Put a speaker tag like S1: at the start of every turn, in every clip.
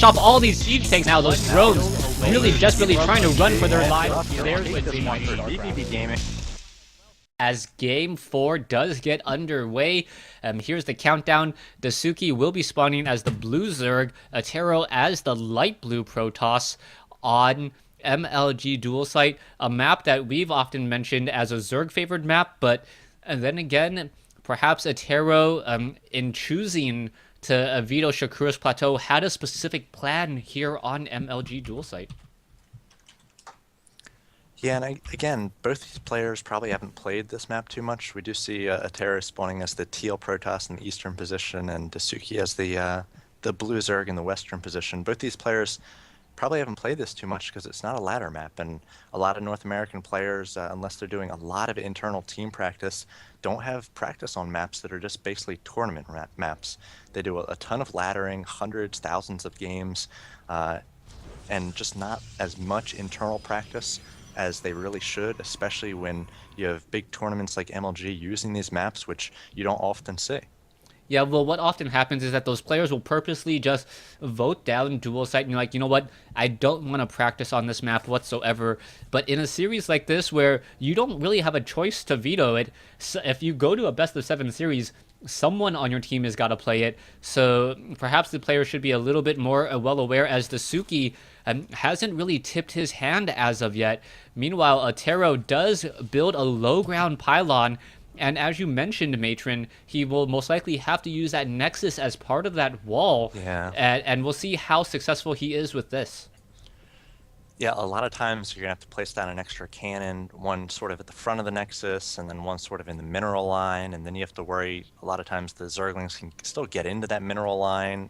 S1: off all these siege tanks now. Those drones really desperately trying to run for their lives. There's Wednesday Night
S2: vVv Gaming.
S1: As Game 4 does get underway. Here's the countdown. DaiSuki will be spawning as the blue Zerg, Attero as the light blue Protoss on MLG Dual Site, a map that we've often mentioned as a Zerg favored map, but then again, perhaps Attero, in choosing to veto Shakura's Plateau, had a specific plan here on MLG Dual Site.
S2: Yeah, and again, both these players probably haven't played this map too much. We do see Attero spawning as the teal Protoss in the eastern position, and DaiSuki as the blue Zerg in the western position. Both these players probably haven't played this too much because it's not a ladder map, and a lot of North American players, unless they're doing a lot of internal team practice, don't have practice on maps that are just basically tournament maps. They do a ton of laddering, hundreds, thousands of games, and just not as much internal practice as they really should, especially when you have big tournaments like MLG using these maps, which you don't often see.
S1: Yeah, well, what often happens is that those players will purposely just vote down Dual Site and you're like, you know what, I don't want to practice on this map whatsoever. But in a series like this where you don't really have a choice to veto it, so if you go to a best of 7 series, someone on your team has got to play it. So perhaps the player should be a little bit more well aware, as DaiSuki hasn't really tipped his hand as of yet. Meanwhile, Attero does build a low ground pylon, and as you mentioned, Matron, he will most likely have to use that Nexus as part of that wall.
S2: Yeah.
S1: And we'll see how successful he is with this.
S2: Yeah, a lot of times you're going to have to place down an extra cannon, one sort of at the front of the Nexus, and then one sort of in the mineral line, and then you have to worry, a lot of times the Zerglings can still get into that mineral line.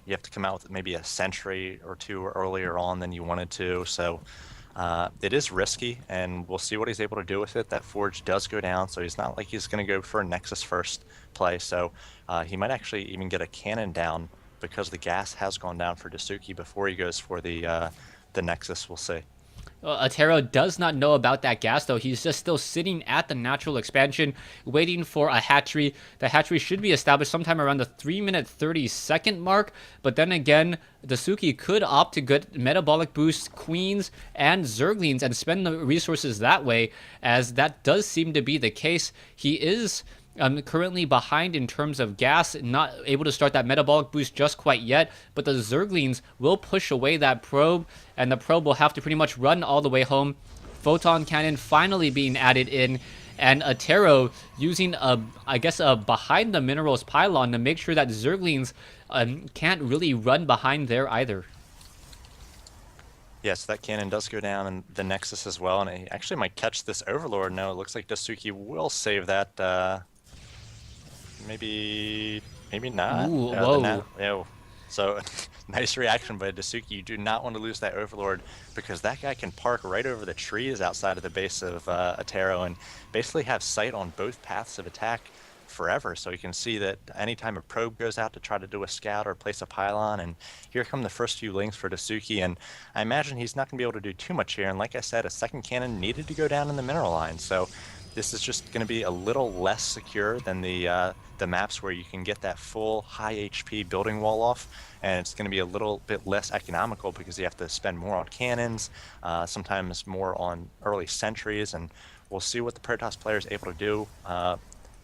S2: You have to come out with maybe a sentry or two earlier on than you wanted to, so it is risky, and we'll see what he's able to do with it. That Forge does go down, so he's not like he's going to go for a Nexus first play, so he might actually even get a cannon down because the gas has gone down for DaiSuki before he goes for the Nexus. We'll see.
S1: Attero does not know about that gas, though. He's just still sitting at the natural expansion, waiting for a hatchery. The hatchery should be established sometime around the 3-minute 30-second mark, but then again, DaiSuki could opt to get metabolic boost Queens and Zerglings and spend the resources that way, as that does seem to be the case. He is currently behind in terms of gas, not able to start that metabolic boost just quite yet, but the Zerglings will push away that probe, and the probe will have to pretty much run all the way home. Photon cannon finally being added in, and Attero using I guess a behind the minerals pylon to make sure that Zerglings can't really run behind there either.
S2: Yes, that cannon does go down, and the Nexus as well, and he actually might catch this Overlord. No, it looks like DaiSuki will save that. Maybe not.
S1: Ooh, whoa.
S2: Yeah. So, nice reaction by DaiSuki. You do not want to lose that Overlord, because that guy can park right over the trees outside of the base of Attero and basically have sight on both paths of attack forever. So you can see that anytime a probe goes out to try to do a scout or place a pylon, and here come the first few links for DaiSuki, and I imagine he's not going to be able to do too much here. And like I said, a second cannon needed to go down in the mineral line. So this is just going to be a little less secure than the maps where you can get that full high HP building wall off, and it's going to be a little bit less economical because you have to spend more on cannons, sometimes more on early sentries, and we'll see what the Protoss player is able to do.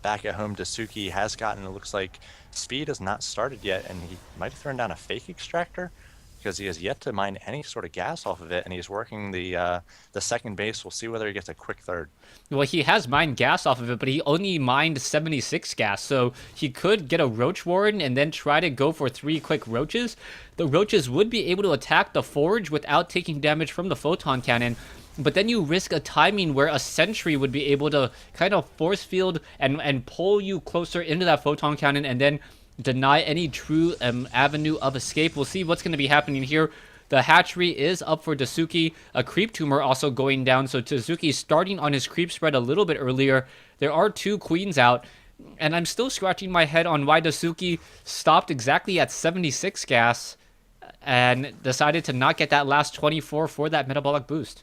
S2: Back at home, DaiSuki has gotten, it looks like, speed has not started yet, and he might have thrown down a fake extractor because he has yet to mine any sort of gas off of it, and he's working the second base. We'll see whether he gets a quick third.
S1: Well, he has mined gas off of it, but he only mined 76 gas, so he could get a Roach Warden and then try to go for 3 quick Roaches. The Roaches would be able to attack the Forge without taking damage from the Photon Cannon, but then you risk a timing where a Sentry would be able to kind of force field and pull you closer into that Photon Cannon and then deny any true avenue of escape. We'll see what's going to be happening here. The hatchery is up for DaiSuki. A creep tumor also going down, so DaiSuki starting on his creep spread a little bit earlier. There are 2 queens out, and I'm still scratching my head on why DaiSuki stopped exactly at 76 gas and decided to not get that last 24 for that metabolic boost.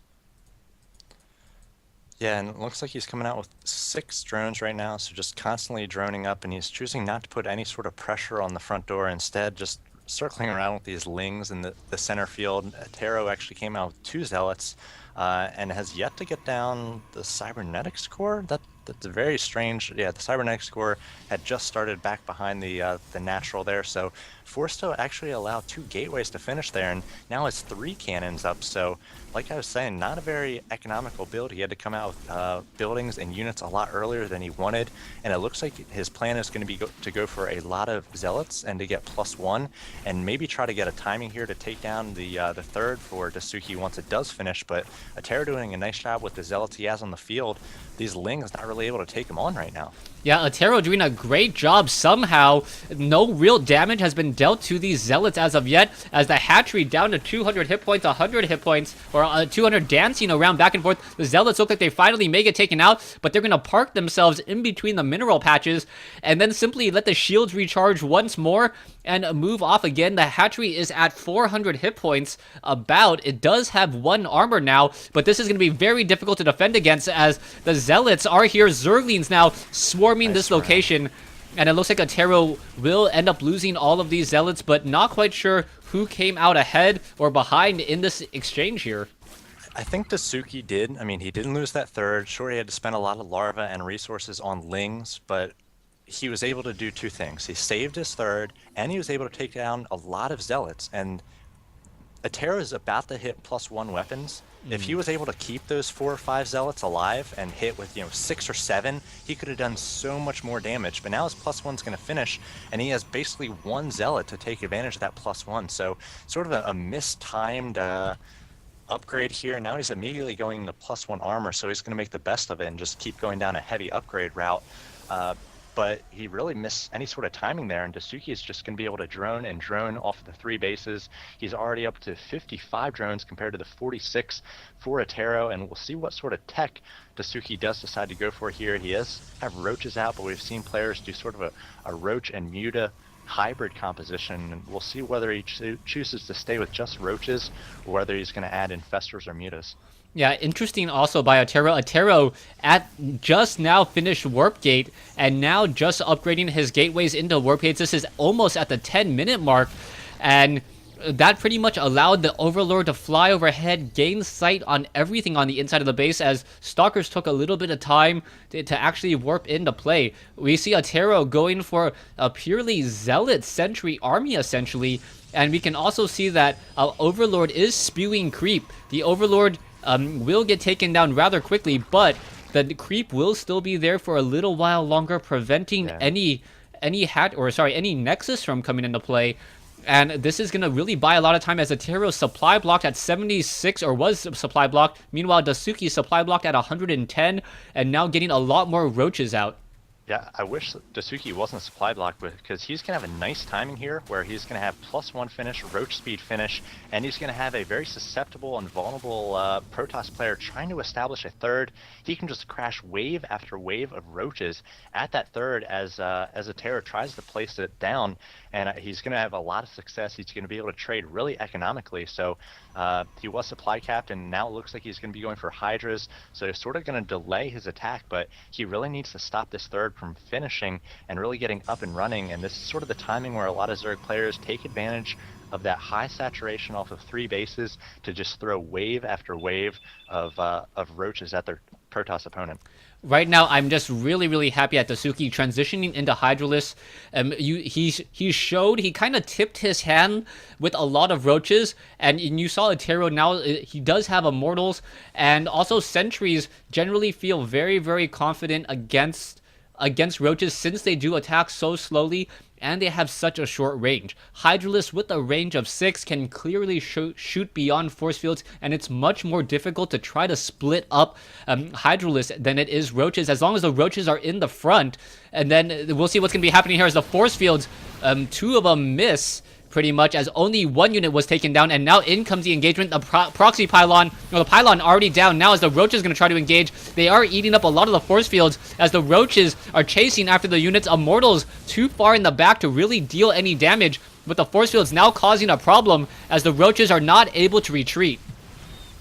S2: Yeah, and it looks like he's coming out with 6 drones right now, so just constantly droning up, and he's choosing not to put any sort of pressure on the front door, instead just circling around with these lings in the center field. Attero actually came out with 2 zealots and has yet to get down the cybernetic score. That's very strange. Yeah, the cybernetic score had just started back behind the natural there, so forced to actually allow 2 gateways to finish there, and now has 3 cannons up. So, like I was saying, not a very economical build. He had to come out with buildings and units a lot earlier than he wanted, and it looks like his plan is going to be to go for a lot of zealots and to get +1, and maybe try to get a timing here to take down the third for DaiSuki once it does finish. But Attero doing a nice job with the zealots he has on the field. These lings not really able to take him on right now.
S1: Yeah, Attero doing a great job. Somehow, no real damage has been dealt to these zealots as of yet, as the hatchery down to 200 hit points, 100 hit points, or 200 dancing around back and forth. The zealots look like they finally may get taken out, but they're going to park themselves in between the mineral patches, and then simply let the shields recharge once more and move off again. The hatchery is at 400 hit points about. It does have 1 armor now, but this is going to be very difficult to defend against, as the zealots are here. Zerglings now swarming this location, and it looks like Attero will end up losing all of these zealots, but not quite sure who came out ahead or behind in this exchange here.
S2: I think DaiSuki did. I mean, he didn't lose that third. Sure, he had to spend a lot of larva and resources on lings, but he was able to do 2 things. He saved his third, and he was able to take down a lot of zealots. And Attero is about to hit +1 weapons. If he was able to keep those 4 or 5 zealots alive and hit with 6 or 7, he could have done so much more damage. But now his +1's going to finish, and he has basically 1 zealot to take advantage of that +1. So sort of a mistimed upgrade here. Now he's immediately going to +1 armor, so he's going to make the best of it and just keep going down a heavy upgrade route. But he really missed any sort of timing there, and DaiSuki is just going to be able to drone and drone off of the 3 bases. He's already up to 55 drones compared to the 46 for Attero, and we'll see what sort of tech DaiSuki does decide to go for here. He does have roaches out, but we've seen players do sort of a roach and muta hybrid composition, and we'll see whether he chooses to stay with just roaches or whether he's going to add infestors or mutas.
S1: Yeah, interesting also by Attero. Attero at just now finished Warp Gate and now just upgrading his gateways into Warp Gates. This is almost at the 10-minute mark, and that pretty much allowed the Overlord to fly overhead, gain sight on everything on the inside of the base, as Stalkers took a little bit of time to actually warp into play. We see Attero going for a purely Zealot Sentry army, essentially, and we can also see that Overlord is spewing creep. The Overlord will get taken down rather quickly, but the creep will still be there for a little while longer, preventing any Nexus from coming into play. And this is going to really buy a lot of time, as Attero's supply blocked at 76, or was supply blocked. Meanwhile, DaiSuki's supply blocked at 110, and now getting a lot more roaches out.
S2: Yeah, I wish DaiSuki wasn't supply blocked, because he's going to have a nice timing here where he's going to have +1 finish, roach speed finish, and he's going to have a very susceptible and vulnerable Protoss player trying to establish a third. He can just crash wave after wave of roaches at that third as Attero tries to place it down, and he's going to have a lot of success. He's going to be able to trade really economically. So he was supply capped, and now it looks like he's going to be going for Hydras, so he's sort of going to delay his attack, but he really needs to stop this third from finishing and really getting up and running. And this is sort of the timing where a lot of Zerg players take advantage of that high saturation off of 3 bases to just throw wave after wave of roaches at their Protoss opponent.
S1: Right now, I'm just really happy at DaiSuki transitioning into Hydralisk. He kind of tipped his hand with a lot of roaches, and you saw Attero now, he does have Immortals, and also Sentries generally feel very confident against roaches, since they do attack so slowly and they have such a short range. Hydralisk with a range of 6 can clearly shoot beyond force fields, and it's much more difficult to try to split up Hydralisk than it is roaches, as long as the roaches are in the front. And then we'll see what's going to be happening here as the force fields, 2 of them miss pretty much, as only 1 unit was taken down, and now in comes the engagement. The proxy pylon, or the pylon already down now, as the roaches going to try to engage. They are eating up a lot of the force fields as the roaches are chasing after the units. Immortals too far in the back to really deal any damage, with the force fields now causing a problem as the roaches are not able to retreat.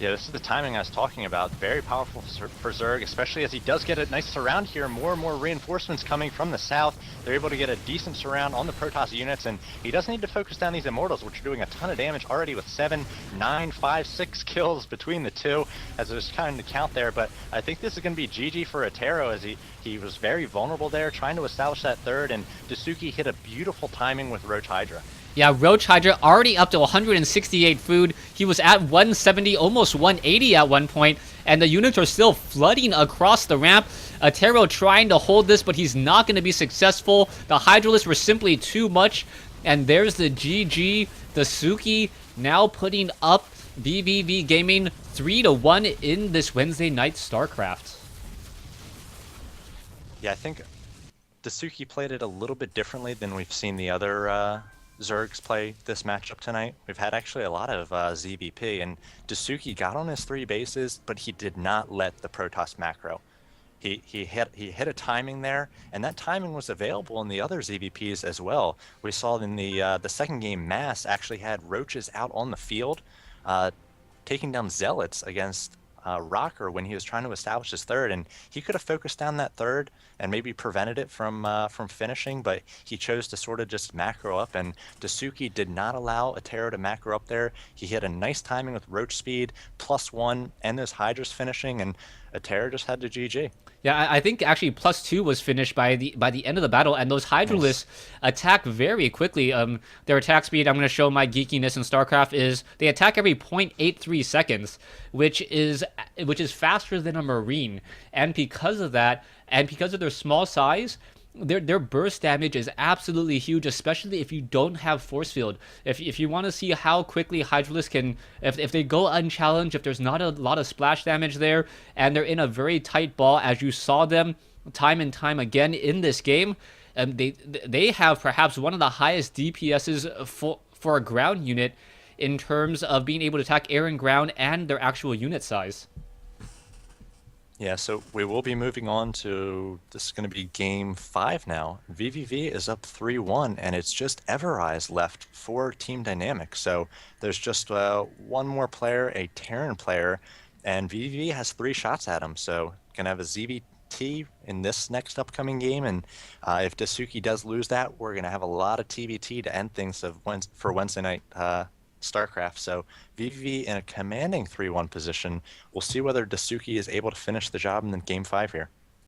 S2: Yeah, this is the timing I was talking about. Very powerful for Zerg, especially as he does get a nice surround here. More and more reinforcements coming from the south. They're able to get a decent surround on the Protoss units, and he does need to focus down these Immortals, which are doing a ton of damage already with 7, 9, 5, 6 kills between the two, as there's kind of count there. But I think this is going to be GG for Attero, as he was very vulnerable there, trying to establish that third, and DaiSuki hit a beautiful timing with Roach Hydra.
S1: Yeah, Roach Hydra already up to 168 food. He was at 170, almost 180 at one point, and the units are still flooding across the ramp. Attero trying to hold this, but he's not going to be successful. The Hydralisks were simply too much, and there's the GG. DaiSuki now putting up vVv Gaming 3-1 in this Wednesday Night Starcraft.
S2: Yeah, I think DaiSuki played it a little bit differently than we've seen the other Zergs play this matchup tonight. We've had actually a lot of ZVP, and DaiSuki got on his 3 bases, but he did not let the Protoss macro. He hit a timing there, and that timing was available in the other ZVPs as well. We saw in the second game, Mass actually had Roaches out on the field, taking down Zealots against Rocker when he was trying to establish his third, and he could have focused down that third and maybe prevented it from finishing, but he chose to sort of just macro up, and DaiSuki did not allow Attero to macro up there. He hit a nice timing with Roach speed, +1, and those Hydras finishing, and Attero just had to GG.
S1: Yeah, I think actually +2 was finished by the end of the battle, and those Hydralisks attack very quickly. Their attack speed, I'm going to show my geekiness in StarCraft, is they attack every 0.83 seconds, which is faster than a Marine. And because of that, and because of their small size, their burst damage is absolutely huge, especially if you don't have force field. If you want to see how quickly Hydralisk can, if they go unchallenged, if there's not a lot of splash damage there, and they're in a very tight ball, as you saw them time and time again in this game, they have perhaps one of the highest DPSs for a ground unit in terms of being able to attack air and ground and their actual unit size.
S2: Yeah, so we will be moving on to, this is going to be game 5 now. vVv is up 3-1, and it's just Everrise left for Team Dynamic. So there's just one more player, a Terran player, and vVv has 3 shots at him. So going to have a ZVT in this next upcoming game, and if DaiSuki does lose that, we're going to have a lot of TBT to end things for Wednesday night StarCraft. So vVv in a commanding 3-1 position. We'll see whether DaiSuki is able to finish the job in the game 5 here.